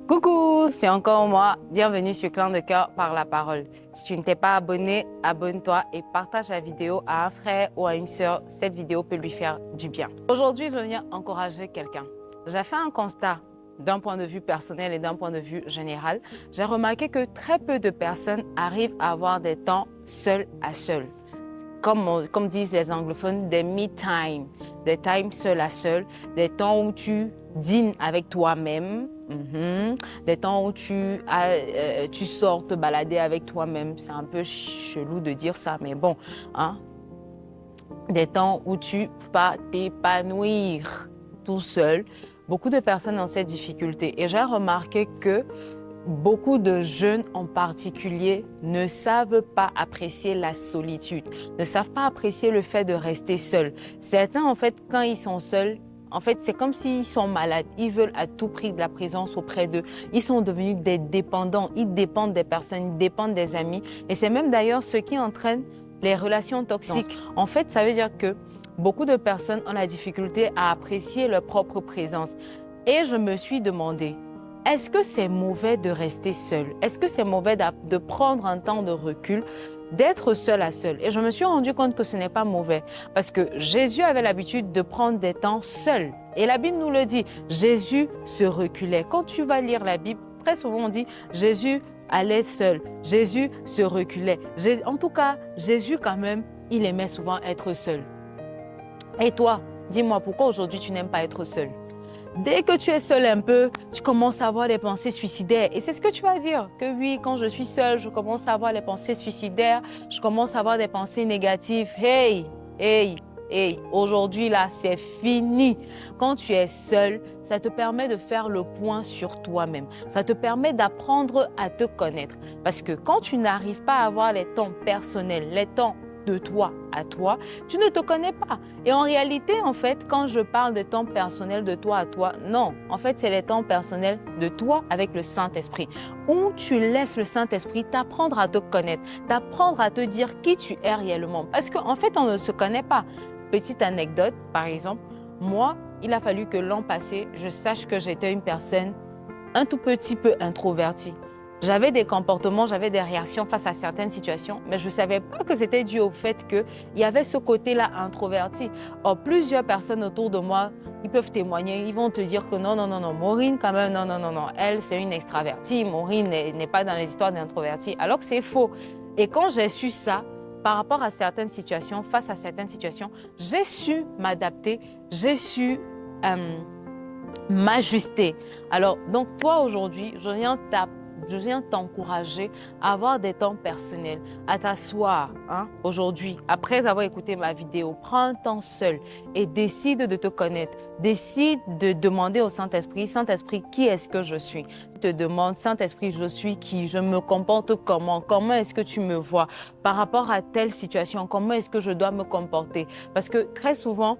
Coucou, c'est encore moi. Bienvenue sur Clan de Cœur par la parole. Si tu ne t'es pas abonné, abonne-toi et partage la vidéo à un frère ou à une sœur. Cette vidéo peut lui faire du bien. Aujourd'hui, je viens encourager quelqu'un. J'ai fait un constat d'un point de vue personnel et d'un point de vue général. J'ai remarqué que très peu de personnes arrivent à avoir des temps seul à seul. Comme disent les anglophones, des me time, des times seul à seul, des temps où tu dînes avec toi-même, des temps où tu sors te balader avec toi-même. C'est un peu chelou de dire ça, mais bon, hein? Des temps où tu vas t'épanouir tout seul. Beaucoup de personnes ont cette difficulté et j'ai remarqué que beaucoup de jeunes en particulier ne savent pas apprécier la solitude, ne savent pas apprécier le fait de rester seuls. Certains, en fait, quand ils sont seuls, en fait, c'est comme s'ils sont malades. Ils veulent à tout prix de la présence auprès d'eux. Ils sont devenus des dépendants. Ils dépendent des personnes, ils dépendent des amis. Et c'est même d'ailleurs ce qui entraîne les relations toxiques. En fait, ça veut dire que beaucoup de personnes ont la difficulté à apprécier leur propre présence. Et je me suis demandé, est-ce que c'est mauvais de rester seul? Est-ce que c'est mauvais de prendre un temps de recul, d'être seul à seul? Et je me suis rendu compte que ce n'est pas mauvais parce que Jésus avait l'habitude de prendre des temps seul. Et la Bible nous le dit, Jésus se reculait. Quand tu vas lire la Bible, très souvent on dit Jésus allait seul, Jésus se reculait. En tout cas, Jésus quand même, il aimait souvent être seul. Et toi, dis-moi pourquoi aujourd'hui tu n'aimes pas être seul? Dès que tu es seul un peu, tu commences à avoir des pensées suicidaires. Et c'est ce que tu vas dire, que oui, quand je suis seule, je commence à avoir des pensées suicidaires, je commence à avoir des pensées négatives. Hey, hey, hey, aujourd'hui là, c'est fini. Quand tu es seul, ça te permet de faire le point sur toi-même. Ça te permet d'apprendre à te connaître. Parce que quand tu n'arrives pas à avoir les temps personnels, les temps de toi à toi, tu ne te connais pas. Et en réalité, en fait, quand je parle de temps personnel de toi à toi, non. En fait, c'est les temps personnels de toi avec le Saint-Esprit, où tu laisses le Saint-Esprit t'apprendre à te connaître, t'apprendre à te dire qui tu es réellement. Parce qu'en fait, on ne se connaît pas. Petite anecdote, par exemple, moi, il a fallu que l'an passé, je sache que j'étais une personne un tout petit peu introvertie. J'avais des comportements, j'avais des réactions face à certaines situations, mais je ne savais pas que c'était dû au fait qu'il y avait ce côté-là introverti. Or, plusieurs personnes autour de moi, ils peuvent témoigner, ils vont te dire que non, non, non, non, Maureen quand même, non, non, non, non, elle c'est une extravertie, Maureen n'est pas dans les histoires d'introvertis, alors que c'est faux. Et quand j'ai su ça, par rapport à certaines situations, face à certaines situations, j'ai su m'adapter, j'ai su m'ajuster. Alors, donc toi aujourd'hui, je viens t'encourager à avoir des temps personnels, à t'asseoir aujourd'hui, après avoir écouté ma vidéo, prends un temps seul et décide de te connaître. Décide de demander au Saint-Esprit, Saint-Esprit, qui est-ce que je suis? Je te demande, Saint-Esprit, je suis qui? Je me comporte comment? Comment est-ce que tu me vois? Par rapport à telle situation, comment est-ce que je dois me comporter? Parce que très souvent,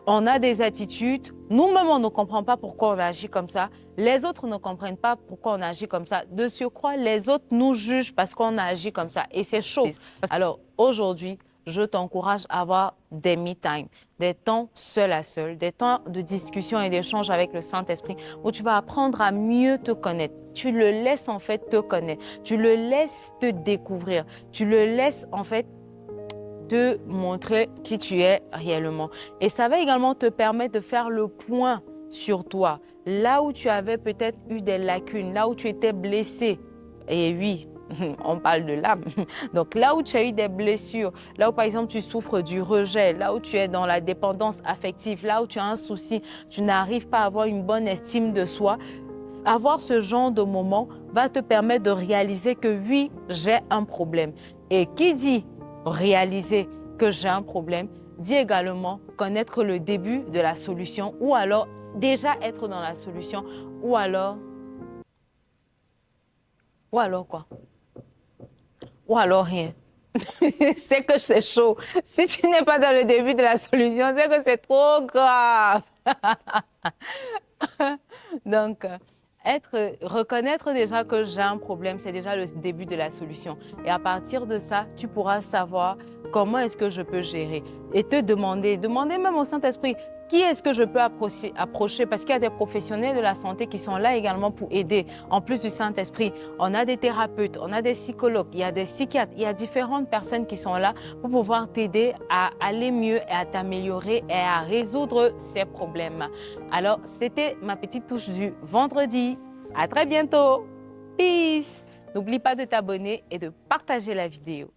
on a des attitudes, nous-mêmes on ne comprend pas pourquoi on agit comme ça, les autres ne comprennent pas pourquoi on agit comme ça. De surcroît, les autres nous jugent parce qu'on agit comme ça et c'est chaud. Alors aujourd'hui, je t'encourage à avoir des me-time, des temps seul à seul, des temps de discussion et d'échange avec le Saint-Esprit où tu vas apprendre à mieux te connaître. Tu le laisses en fait te connaître, tu le laisses te découvrir, tu le laisses en fait te montrer qui tu es réellement. Et ça va également te permettre de faire le point sur toi. Là où tu avais peut-être eu des lacunes, là où tu étais blessé. Et oui, on parle de l'âme. Donc là où tu as eu des blessures, là où par exemple tu souffres du rejet, là où tu es dans la dépendance affective, là où tu as un souci, tu n'arrives pas à avoir une bonne estime de soi, avoir ce genre de moment va te permettre de réaliser que oui, j'ai un problème. Et qui dit réaliser que j'ai un problème, dit également connaître le début de la solution ou alors déjà être dans la solution ou alors quoi? Ou alors rien. C'est que c'est chaud. Si tu n'es pas dans le début de la solution, c'est que c'est trop grave. Donc, reconnaître déjà que j'ai un problème, c'est déjà le début de la solution. Et à partir de ça, tu pourras savoir comment est-ce que je peux gérer. Et te demander même au Saint-Esprit, Qui est-ce que je peux approcher? Parce qu'il y a des professionnels de la santé qui sont là également pour aider. En plus du Saint-Esprit, on a des thérapeutes, on a des psychologues, il y a des psychiatres, il y a différentes personnes qui sont là pour pouvoir t'aider à aller mieux et à t'améliorer et à résoudre ces problèmes. Alors, c'était ma petite touche du vendredi. À très bientôt. Peace. N'oublie pas de t'abonner et de partager la vidéo.